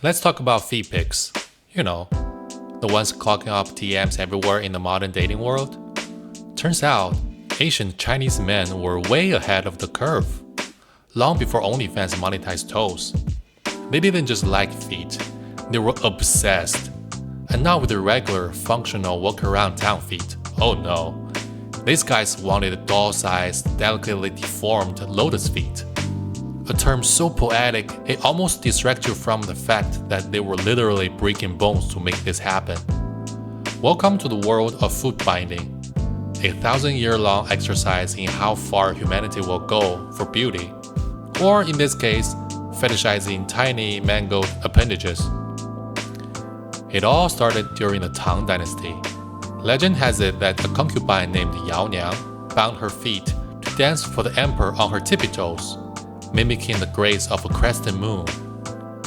Let's talk about feet pics. You know, the ones clogging up DMs everywhere in the modern dating world. Turns out, Asian Chinese men were way ahead of the curve. Long before OnlyFans monetized toes. They didn't just like feet, they were obsessed. And not with the regular, functional walk-around town feet. Oh no. These guys wanted doll-sized, delicately deformed lotus feet. A term so poetic, it almost distracts you from the fact that they were literally breaking bones to make this happen. Welcome to the world of foot binding, a 1,000-year-long exercise in how far humanity will go for beauty, or in this case, fetishizing tiny mangled appendages. It all started during the Tang Dynasty. Legend has it that a concubine named Yao Niang bound her feet to dance for the emperor on her tippy toes, mimicking the grace of a crescent moon.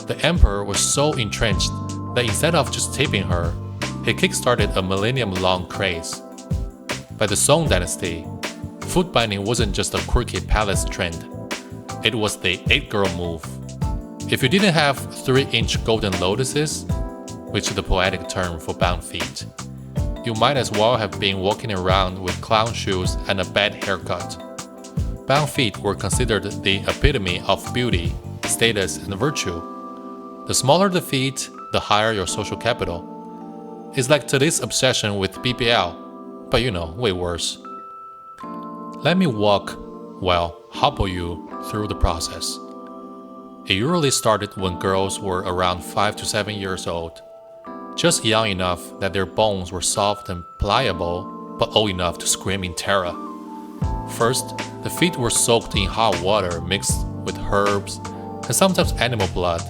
The emperor was so entrenched that instead of just taping her, he kickstarted a millennium-long craze. By the Song Dynasty, foot binding wasn't just a quirky palace trend. It was the it-girl move. If you didn't have 3-inch golden lotuses, which is the poetic term for bound feet, you might as well have been walking around with clown shoes and a bad haircut. Bound feet were considered the epitome of beauty, status, and virtue. The smaller the feet, the higher your social capital. It's like today's obsession with BBL, but way worse. Let me hobble you through the process. It usually started when girls were around 5 to 7 years old, just young enough that their bones were soft and pliable, but old enough to scream in terror. First, the feet were soaked in hot water mixed with herbs and sometimes animal blood,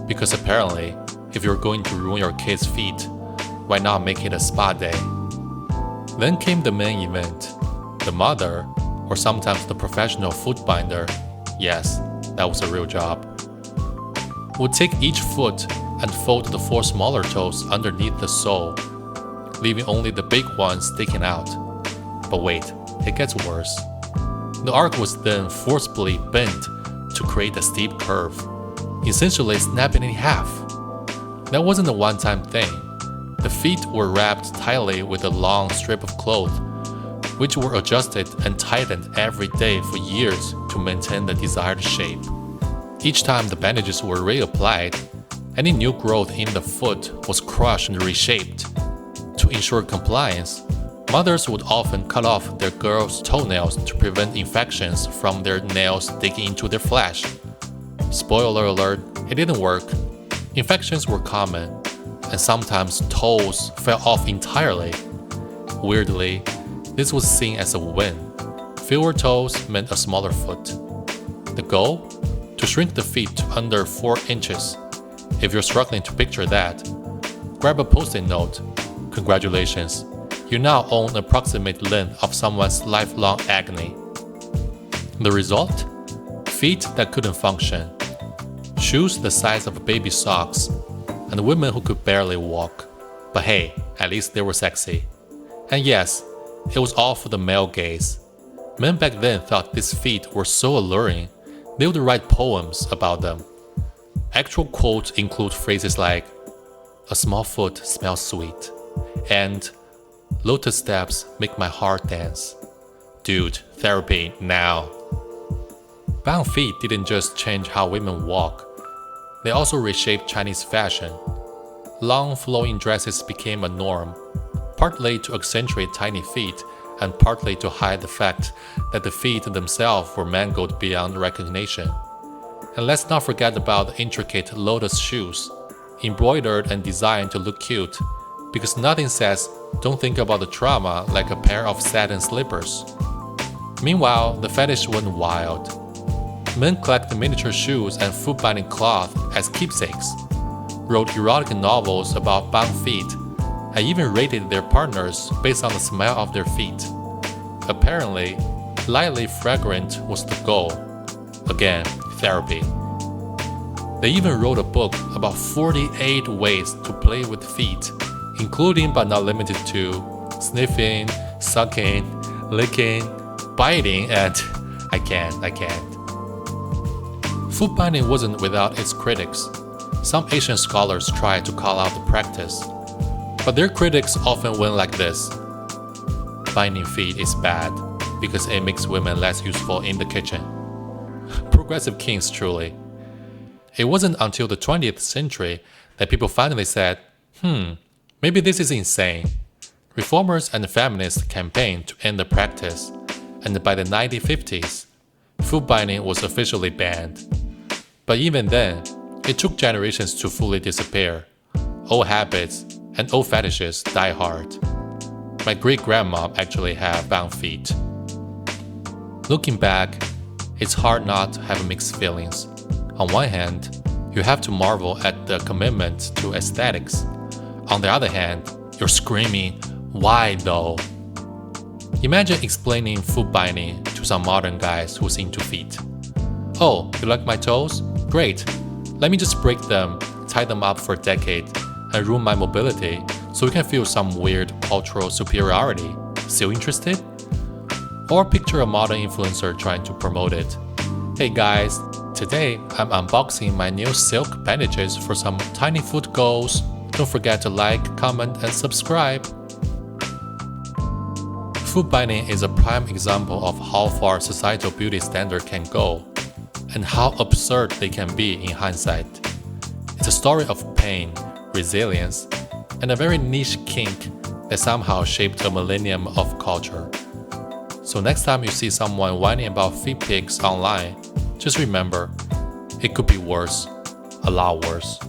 because apparently, if you're going to ruin your kid's feet, why not make it a spa day? Then came the main event. The mother, or sometimes the professional foot binder, yes, that was a real job, would take each foot and fold the 4 smaller toes underneath the sole, leaving only the big ones sticking out. But wait, it gets worse. The arc was then forcibly bent to create a steep curve, essentially snapping in half. That wasn't a one-time thing. The feet were wrapped tightly with a long strip of cloth, which were adjusted and tightened every day for years to maintain the desired shape. Each time the bandages were reapplied, any new growth in the foot was crushed and reshaped. To ensure compliance, mothers would often cut off their girls' toenails to prevent infections from their nails digging into their flesh. Spoiler alert, it didn't work. Infections were common, and sometimes toes fell off entirely. Weirdly, this was seen as a win. Fewer toes meant a smaller foot. The goal? To shrink the feet to under 4 inches. If you're struggling to picture that, grab a post-it note. Congratulations, you now own an approximate length of someone's lifelong agony. The result? Feet that couldn't function. Shoes the size of baby socks, and women who could barely walk. But hey, at least they were sexy. And yes, it was all for the male gaze. Men back then thought these feet were so alluring, they would write poems about them. Actual quotes include phrases like, "A small foot smells sweet," and "Lotus steps make my heart dance." Dude, therapy now. Bound feet didn't just change how women walk, they also reshaped Chinese fashion. Long flowing dresses became a norm, partly to accentuate tiny feet and partly to hide the fact that the feet themselves were mangled beyond recognition. And let's not forget about the intricate lotus shoes, embroidered and designed to look cute, because nothing says don't think about the trauma like a pair of satin slippers. Meanwhile, the fetish went wild. Men collected miniature shoes and foot binding cloth as keepsakes, wrote erotic novels about bound feet, and even rated their partners based on the smell of their feet. Apparently, lightly fragrant was the goal. Again, therapy. They even wrote a book about 48 ways to play with feet, including but not limited to sniffing, sucking, licking, biting, and I can't. Foot binding wasn't without its critics. Some Asian scholars tried to call out the practice, but their critics often went like this: binding feet is bad because it makes women less useful in the kitchen. Progressive kings, truly. It wasn't until the 20th century that people finally said, maybe this is insane. Reformers and feminists campaigned to end the practice, and by the 1950s, foot binding was officially banned. But even then, it took generations to fully disappear. Old habits and old fetishes die hard. My great-grandma actually had bound feet. Looking back, it's hard not to have mixed feelings. On one hand, you have to marvel at the commitment to aesthetics. On the other hand, you're screaming, why though? Imagine explaining foot binding to some modern guys who's into feet. Oh, you like my toes? Great. Let me just break them, tie them up for a decade, and ruin my mobility so you can feel some weird cultural superiority. Still interested? Or picture a modern influencer trying to promote it. Hey guys, today I'm unboxing my new silk bandages for some tiny foot goals. Don't forget to like, comment, and subscribe. Foot binding is a prime example of how far societal beauty standards can go, and how absurd they can be in hindsight. It's a story of pain, resilience, and a very niche kink that somehow shaped a millennium of culture. So next time you see someone whining about feet pics online, just remember, it could be worse, a lot worse.